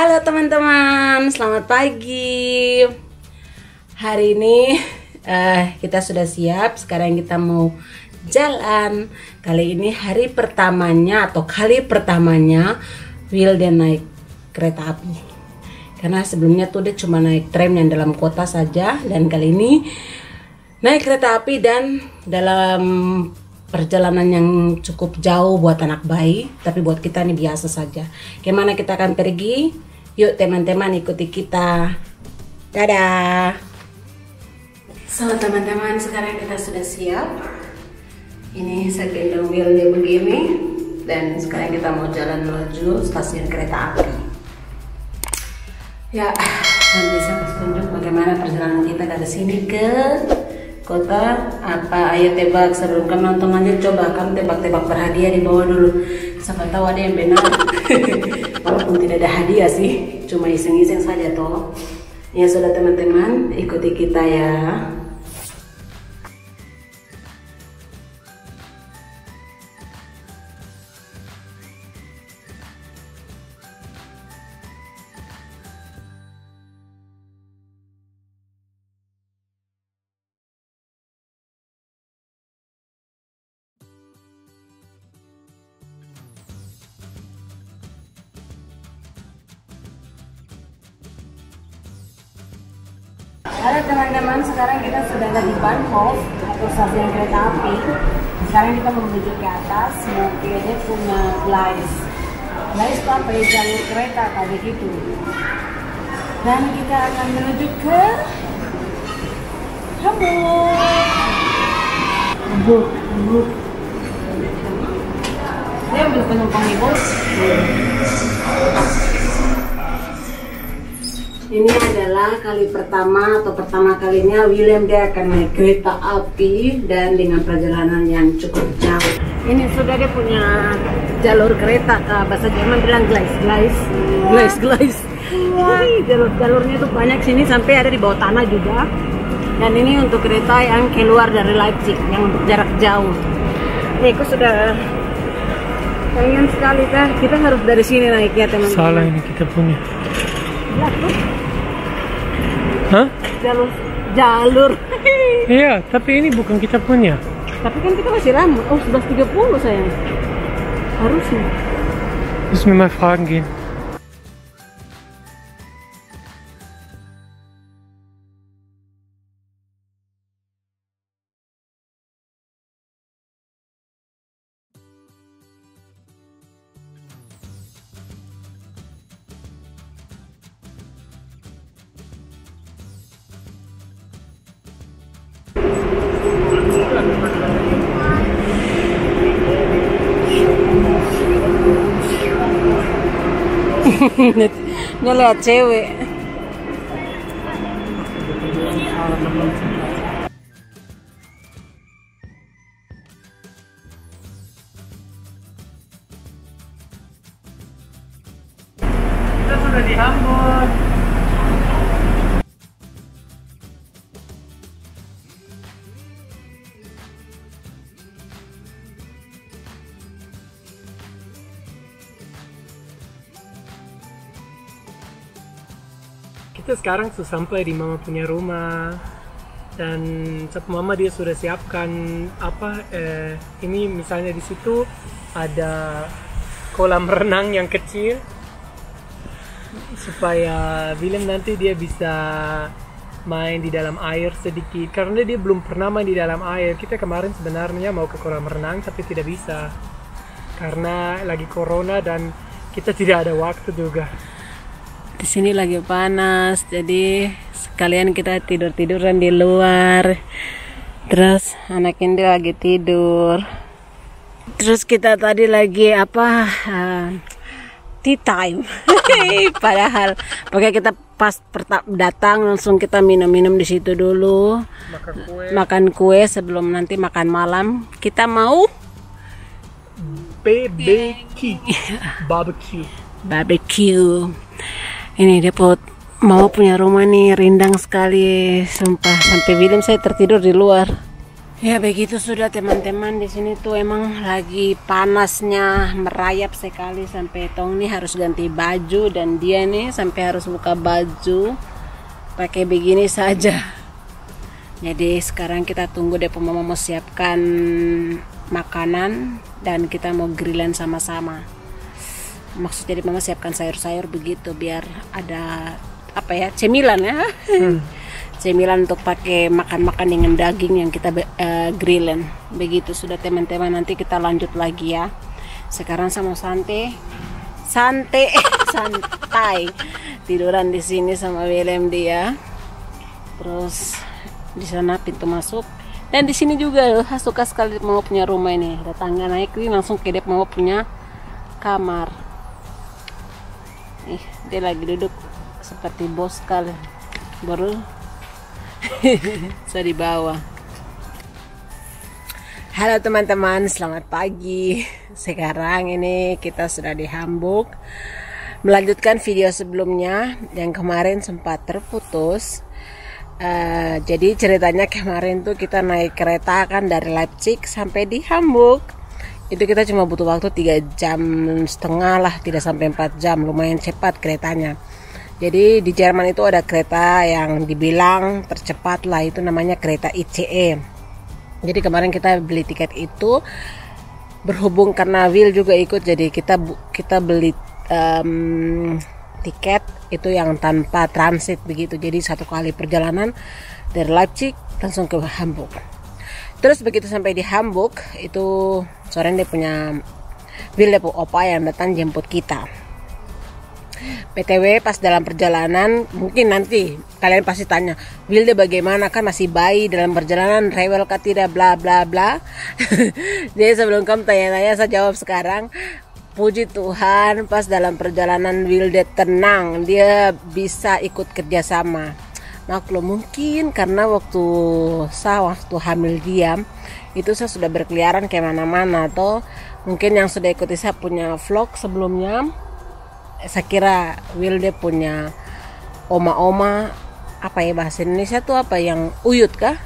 Halo teman-teman, selamat pagi. Hari ini kita sudah siap. Sekarang kita mau jalan. Kali ini hari pertamanya atau kali pertamanya Wildan naik kereta api. Karena sebelumnya tuh dia cuma naik tram yang dalam kota saja, dan kali ini naik kereta api dan dalam perjalanan yang cukup jauh buat anak bayi, tapi buat kita ini biasa saja. Kemana kita akan pergi? Yuk teman-teman, ikuti kita. Dadah. So teman-teman, sekarang kita sudah siap. Ini saya gendong wheel dia begini, dan sekarang kita mau jalan menuju stasiun kereta api. Ya, nanti saya kasih tunjuk bagaimana perjalanan kita dari sini ke kota. Apa, ayo tebak sebelum kamu nonton aja, coba kamu tebak-tebak berhadiah di bawah dulu, siapa tahu ada yang benar. Walaupun tidak ada hadiah sih, cuma iseng-iseng saja toh. Ya sudah teman-teman, ikuti kita ya. Halo teman-teman, sekarang kita sudah ada di Bahnhof atau stasiun kereta api. Sekarang kita menuju ke atas, mau ke dia punya Gleis. Gleis itu apa ya, jalur kereta kayak begitu. Dan kita akan menuju ke Hamburg. Dia ambil penumpang di bos. Ini adalah kali pertama atau pertama kalinya William dia akan naik kereta api dan dengan perjalanan yang cukup jauh. Ini sudah dia punya jalur kereta, ke bahasa Jerman bilang Gleis. Jalurnya itu banyak sini sampai ada di bawah tanah juga. Dan ini untuk kereta yang keluar dari Leipzig yang untuk jarak jauh. Ini aku sudah pengen sekali kan, kita harus dari sini naik ya teman-teman. Salah ini kita punya. Ya, tuh. Hah? Jalur. Iya, tapi ini bukan kita punya. Tapi kan kita masih lama. Oh, 11.30 sayang. Harusnya. Müssen wir mal fragen gehen. Ngeliat cewek. Kita sudah di Hamburg. Kita sekarang sudah sampai di mama punya rumah, dan mama dia sudah siapkan apa, ini misalnya di situ ada kolam renang yang kecil supaya William nanti dia bisa main di dalam air sedikit, karena dia belum pernah main di dalam air. Kita kemarin sebenarnya mau ke kolam renang tapi tidak bisa karena lagi corona dan kita tidak ada waktu juga. Di sini lagi panas, jadi sekalian kita tidur-tiduran di luar. Terus anak ini lagi tidur. Terus kita tadi lagi tea time. Padahal pokoknya kita pas datang langsung kita minum-minum di situ dulu. Makan kue sebelum nanti makan malam. Kita mau barbecue. Ini dia mau punya rumah nih, rindang sekali, sumpah. Sampai William saya tertidur di luar. Ya begitu sudah teman-teman, di sini tuh emang lagi panasnya merayap sekali sampai Tong nih harus ganti baju dan dia nih sampai harus buka baju pakai begini saja. Jadi sekarang kita tunggu deh mama mau siapkan makanan dan kita mau grillan sama-sama. Maksud jadi mama siapkan sayur-sayur begitu biar ada apa ya, cemilan ya. Cemilan untuk pakai makan-makan dengan daging yang kita grillan. Begitu sudah teman-teman, nanti kita lanjut lagi ya. Sekarang sama santai tiduran di sini sama William dia. Terus di sana pintu masuk dan di sini juga suka sekali mau punya rumah ini. Ada tangga naik ini langsung ke dep mau punya kamar. Dia lagi duduk seperti bos sekali. Baru saya di bawah. Halo teman-teman, selamat pagi. Sekarang ini kita sudah di Hamburg. Melanjutkan video sebelumnya yang kemarin sempat terputus. Jadi ceritanya kemarin tuh kita naik kereta kan dari Leipzig sampai di Hamburg. Itu kita cuma butuh waktu 3,5 jam lah, tidak sampai 4 jam, lumayan cepat keretanya. Jadi di Jerman itu ada kereta yang dibilang tercepat lah, itu namanya kereta ICE. Jadi kemarin kita beli tiket itu berhubung karena Will juga ikut, jadi kita beli tiket itu yang tanpa transit begitu. Jadi satu kali perjalanan dari Leipzig langsung ke Hamburg. Terus begitu sampai di Hamburg itu sore dia punya Will opa yang datang jemput kita. PTW pas dalam perjalanan mungkin nanti kalian pasti tanya, Wilde bagaimana, kan masih bayi dalam perjalanan, rewel kah tidak, bla bla bla. Jadi sebelum kamu tanya-tanya saya jawab sekarang. Puji Tuhan pas dalam perjalanan Wilde tenang, dia bisa ikut kerjasama. Maklum mungkin karena waktu hamil dia itu saya sudah berkeliaran kemana-mana, atau mungkin yang sudah ikuti saya punya vlog sebelumnya, saya kira Wilde punya oma-oma, apa ya bahasa Indonesia tuh apa, yang uyut kah?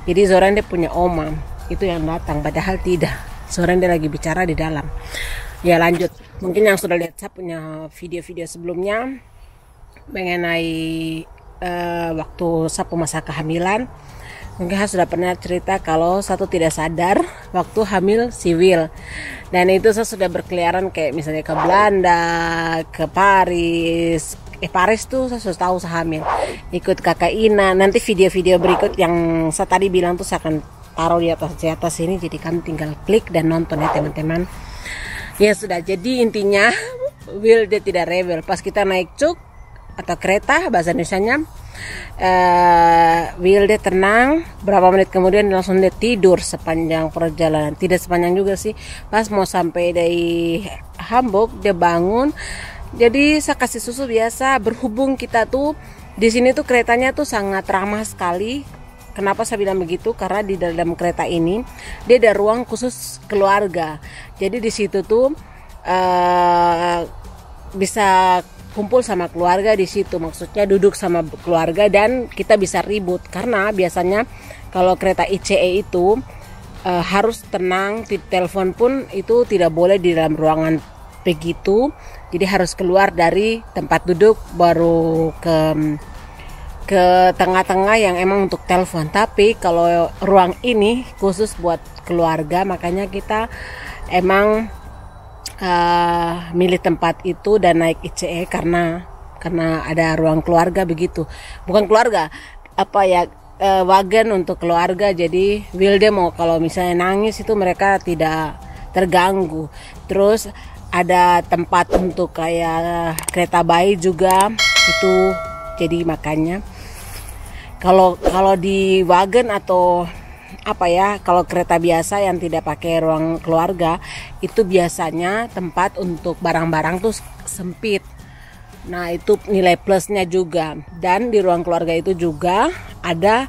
Jadi Zoran dia punya oma itu yang datang, padahal tidak. Zoran dia lagi bicara di dalam. Ya lanjut, mungkin yang sudah lihat saya punya video-video sebelumnya mengenai waktu saya masa kehamilan. Mungkin saya sudah pernah cerita kalau satu tidak sadar waktu hamil si Will. Dan itu saya sudah berkeliaran kayak misalnya ke Belanda, ke Paris. Paris tuh saya sudah tahu saya hamil. Ikut kakak Ina. Nanti video-video berikut yang saya tadi bilang tuh saya akan taruh di atas ini. Jadi kan tinggal klik dan nonton ya teman-teman. Ya sudah, jadi intinya Will dia tidak rebel. Pas kita naik cuk atau kereta bahasa Indonesianya, Will dia tenang, berapa menit kemudian langsung dia tidur sepanjang perjalanan. Tidak sepanjang juga sih, pas mau sampai dari Hamburg dia bangun. Jadi saya kasih susu biasa. Berhubung kita tuh di sini tuh keretanya tuh sangat ramah sekali. Kenapa saya bilang begitu? Karena di dalam kereta ini dia ada ruang khusus keluarga. Jadi di situ tuh bisa kumpul sama keluarga di situ, maksudnya duduk sama keluarga dan kita bisa ribut. Karena biasanya kalau kereta ICE itu harus tenang, telepon pun itu tidak boleh di dalam ruangan begitu. Jadi harus keluar dari tempat duduk baru ke tengah-tengah yang emang untuk telepon. Tapi kalau ruang ini khusus buat keluarga, makanya kita emang milih tempat itu dan naik ICE karena ada ruang keluarga begitu. Bukan keluarga, apa ya, wagon untuk keluarga. Jadi Wilde mau kalau misalnya nangis itu mereka tidak terganggu. Terus ada tempat untuk kayak kereta bayi juga itu. Jadi makanya kalau di wagon atau apa ya, kalau kereta biasa yang tidak pakai ruang keluarga itu biasanya tempat untuk barang-barang tuh sempit. Nah itu nilai plusnya juga. Dan di ruang keluarga itu juga ada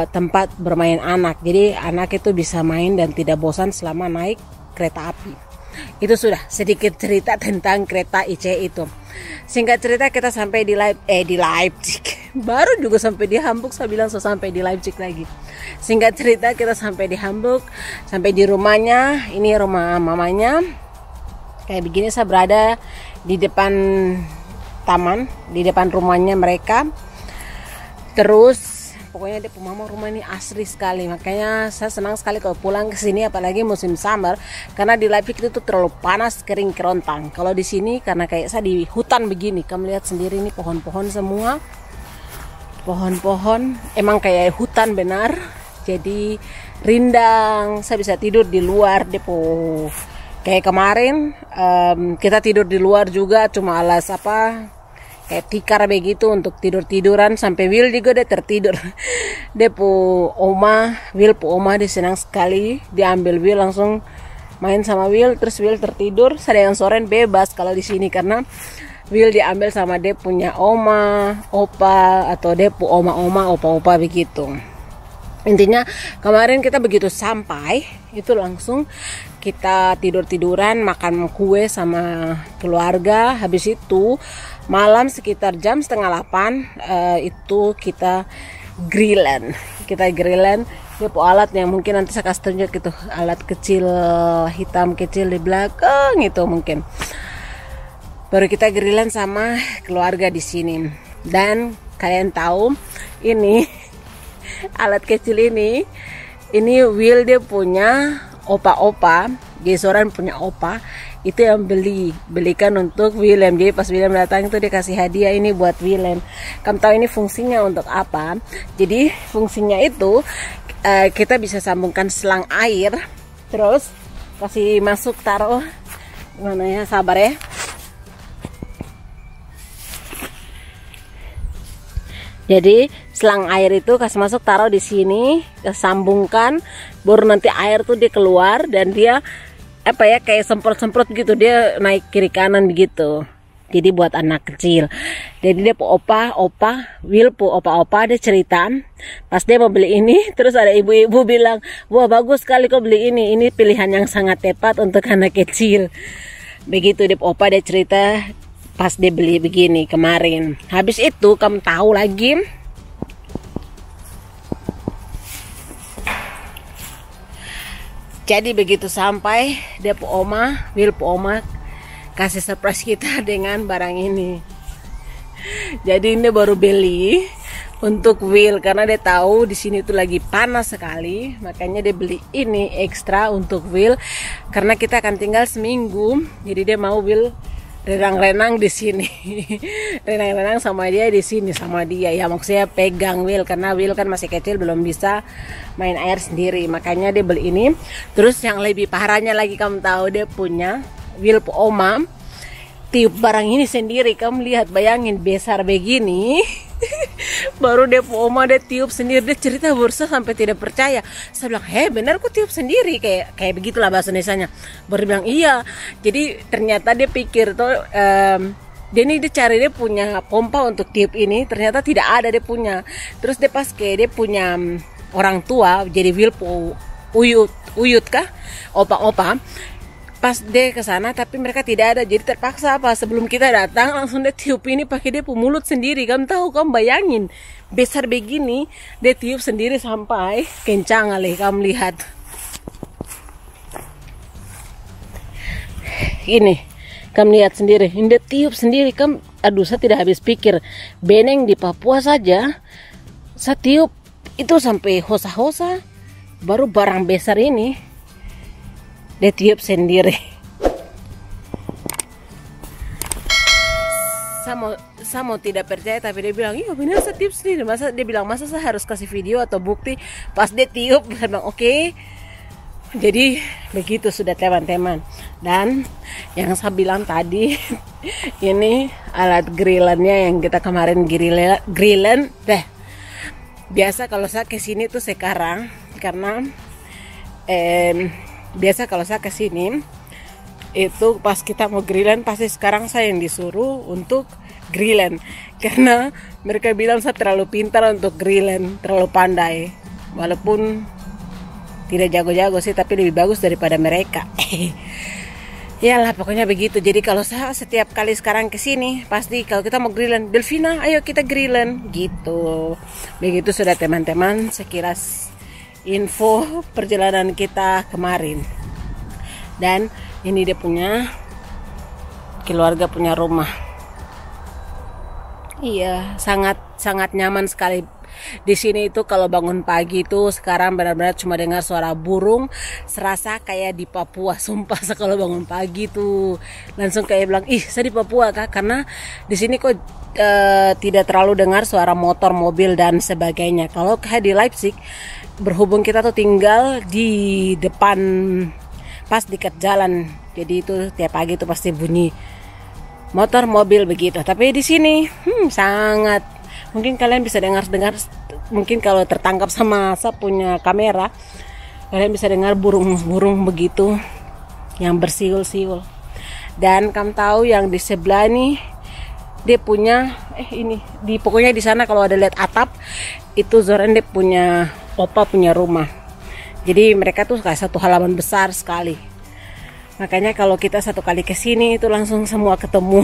tempat bermain anak. Jadi anak itu bisa main dan tidak bosan selama naik kereta api. Itu sudah sedikit cerita tentang kereta ICE itu. Singkat cerita kita sampai di Leipzig. Baru juga sampai di Hamburg, saya bilang sampai di Leipzig lagi. Singkat cerita kita sampai di Hamburg, sampai di rumahnya. Ini rumah mamanya. Kayak begini saya berada di depan taman, di depan rumahnya mereka. Terus pokoknya dia mama rumah ini asri sekali, makanya saya senang sekali kalau pulang ke sini, apalagi musim summer, karena di Leipzig itu terlalu panas, kering kerontang. Kalau di sini karena kayak saya di hutan begini, kamu lihat sendiri ini pohon-pohon semua, pohon-pohon emang kayak hutan benar, jadi rindang. Saya bisa tidur di luar depo. Kayak kemarin kita tidur di luar juga, cuma alas kayak tikar begitu untuk tiduran sampai Will juga dia tertidur. Dia Will dia senang sekali, dia ambil Will langsung main sama Will, terus Will tertidur. Saya yang soren bebas kalau di sini karena Will diambil sama dia punya oma, opa, atau dia oma, opa begitu. Intinya kemarin kita begitu sampai itu langsung kita tiduran makan kue sama keluarga. Habis itu malam sekitar jam 7:30 itu kita grillan. Dia alat yang mungkin nanti saya kasih tunjuk gitu, alat kecil hitam kecil di belakang itu mungkin. Baru kita grillan sama keluarga di sini. Dan kalian tahu ini alat kecil ini Will dia punya opa, Gesoran punya opa, itu yang belikan untuk Willem. Jadi pas Willem datang itu dia kasih hadiah ini buat Willem. Kamu tahu ini fungsinya untuk apa? Jadi fungsinya itu kita bisa sambungkan selang air, terus kasih masuk taruh gimana ya, sabar ya. Jadi selang air itu kasih masuk taruh di sini, sambungkan, baru nanti air tuh dia keluar dan dia kayak semprot-semprot gitu, dia naik kiri kanan begitu. Jadi buat anak kecil. Jadi dia Will opa dia cerita pas dia mau beli ini, terus ada ibu-ibu bilang, wah bagus sekali kok beli ini pilihan yang sangat tepat untuk anak kecil. Begitu dia cerita pas dia beli begini kemarin. Habis itu kamu tahu lagi, jadi begitu sampai dia Will kasih surprise kita dengan barang ini. Jadi ini baru beli untuk Will karena dia tahu di sini tuh lagi panas sekali, makanya dia beli ini ekstra untuk Will karena kita akan tinggal seminggu. Jadi dia mau Will renang-renang di sini. Renang-renang sama dia di sini sama dia. Ya maksudnya pegang Will karena Will kan masih kecil belum bisa main air sendiri. Makanya dia beli ini. Terus yang lebih parahnya lagi kamu tahu dia punya Will oma tiup barang ini sendiri. Kamu lihat, bayangin besar begini. Baru dia tiup sendiri. Dia cerita bursa sampai tidak percaya. Saya bilang, benar kok tiup sendiri, kayak begitulah bahasa Indonesianya. Baru bilang iya. Jadi ternyata dia pikir tuh dia cari dia punya pompa untuk tiup ini, ternyata tidak ada dia punya. Terus dia pas dia punya orang tua, jadi Will uyut kah, opa pas dia ke sana tapi mereka tidak ada, jadi terpaksa sebelum kita datang langsung dia tiup ini pakai dia mulut sendiri. Kamu bayangin besar begini dia tiup sendiri sampai kencang kali. Kamu lihat ini, kamu lihat sendiri ini dia tiup sendiri. Saya tidak habis pikir, Beneng di Papua saja saya tiup itu sampai hosa-hosa, baru barang besar ini dia tiup sendiri. Saya mau tidak percaya, tapi dia bilang iya benar saya tiup sendiri. Masa saya harus kasih video atau bukti? Pas dia tiup saya bilang oke. Jadi begitu sudah teman-teman. Dan yang saya bilang tadi ini alat grillannya yang kita kemarin grillan. Biasa kalau saya kesini tuh sekarang karena biasa kalau saya kesini itu pas kita mau grillan pasti sekarang saya yang disuruh untuk grillan karena mereka bilang saya terlalu pintar untuk grillan, terlalu pandai, walaupun tidak jago-jago sih tapi lebih bagus daripada mereka. Iyalah pokoknya begitu. Jadi kalau saya setiap kali sekarang ke sini pasti kalau kita mau grillen, Delvina, ayo kita grillen gitu. Begitu sudah teman-teman sekilas info perjalanan kita kemarin. Dan ini dia punya keluarga punya rumah. Iya, sangat nyaman sekali. Di sini itu kalau bangun pagi itu sekarang benar-benar cuma dengar suara burung, serasa kayak di Papua. Sumpah kalau bangun pagi tuh langsung kayak bilang, ih saya di Papua kak, karena di sini kok tidak terlalu dengar suara motor, mobil dan sebagainya. Kalau kayak di Leipzig, berhubung kita tuh tinggal di depan pas dekat jalan, jadi itu tiap pagi tuh pasti bunyi motor, mobil begitu. Tapi di sini sangat. Mungkin kalian bisa dengar, mungkin kalau tertangkap sama saya punya kamera, kalian bisa dengar burung-burung begitu yang bersiul-siul. Dan kamu tahu yang di sebelah ini dia punya pokoknya di sana kalau ada lihat atap itu Zoran dia punya opa punya rumah. Jadi mereka tuh kayak satu halaman besar sekali. Makanya kalau kita satu kali ke sini itu langsung semua ketemu.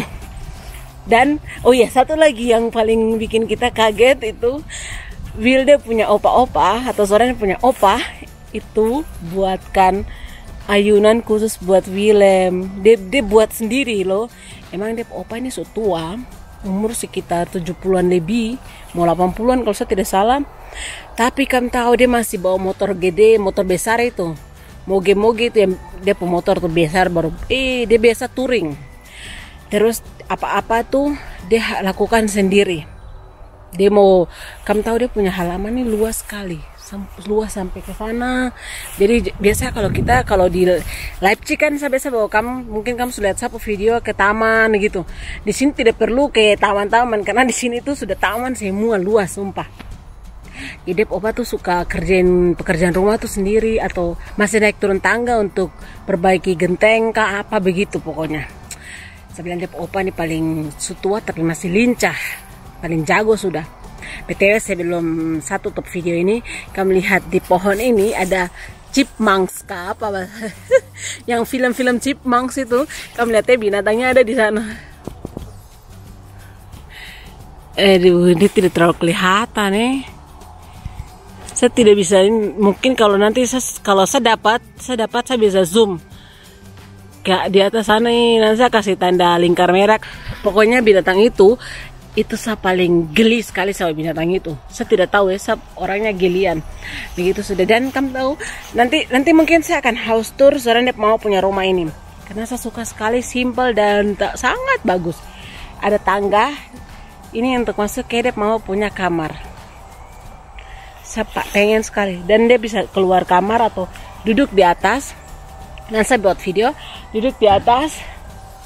Dan oh ya, satu lagi yang paling bikin kita kaget itu Wilde punya opa-opa atau Zoran punya opa itu buatkan ayunan khusus buat Willem. Dia buat sendiri loh. Emang dia opa ini sudah tua, umur sekitar 70-an lebih, mau 80-an kalau saya tidak salah. Tapi kamu tahu dia masih bawa motor gede, motor besar itu. Moge-moge itu yang dia motor tuh besar baru dia biasa touring. Terus apa-apa tuh dia lakukan sendiri. Dia mau, kamu tahu dia punya halaman ini luas sekali, luas sampai ke sana. Jadi biasa kalau di Leipzig kan saya biasa bawa mungkin kamu sudah lihat satu video ke taman gitu. Di sini tidak perlu ke taman-taman karena di sini tuh sudah taman semua, luas sumpah. Jadi opa tuh suka kerjain pekerjaan rumah tuh sendiri atau masih naik turun tangga untuk perbaiki genteng kah apa begitu pokoknya. Saya bilang opa ini paling tua tapi masih lincah, paling jago sudah. BTW sebelum satu top video ini, kamu lihat di pohon ini ada chipmunks kah apa yang film-film chipmunks itu, kamu lihatnya binatangnya ada di sana. Ini tidak terlalu kelihatan Saya tidak bisa, mungkin kalau nanti saya dapat saya bisa zoom. Gak di atas sana nanti saya kasih tanda lingkar merah. Pokoknya binatang itu saya paling geli sekali sama binatang itu. Saya tidak tahu saya orangnya gelian. Begitu sudah. Dan kamu tahu nanti mungkin saya akan house tour soalnya mau punya rumah ini. Karena saya suka sekali, simple dan sangat bagus. Ada tangga. Ini untuk masuk dia mau punya kamar. Saya pengen sekali. Dan dia bisa keluar kamar atau duduk di atas. Dan saya buat video duduk di atas,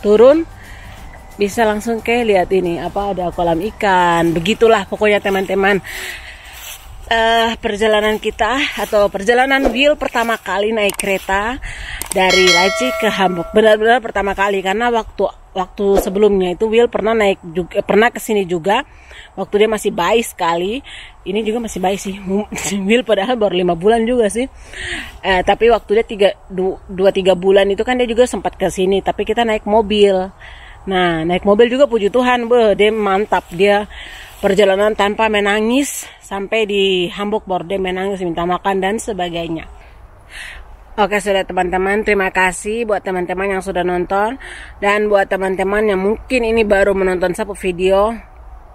turun bisa langsung lihat ini ada kolam ikan. Begitulah pokoknya teman-teman perjalanan kita atau perjalanan Will pertama kali naik kereta dari Leipzig ke Hamburg. Benar-benar pertama kali karena waktu sebelumnya itu Will pernah kesini juga waktu dia masih bayi sekali. Ini juga masih bayi sih. Will padahal baru 5 bulan juga sih. Tapi waktu dia 2-3 bulan itu kan dia juga sempat ke sini. Tapi kita naik mobil. Nah, naik mobil juga puji Tuhan, dia mantap. Dia perjalanan tanpa menangis sampai di Hamburg baru dia menangis, minta makan dan sebagainya. Oke sudah teman-teman, terima kasih buat teman-teman yang sudah nonton. Dan buat teman-teman yang mungkin ini baru menonton satu video,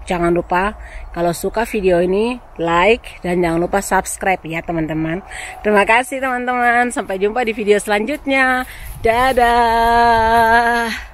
jangan lupa kalau suka video ini like dan jangan lupa subscribe ya teman-teman. Terima kasih teman-teman, sampai jumpa di video selanjutnya. Dadah.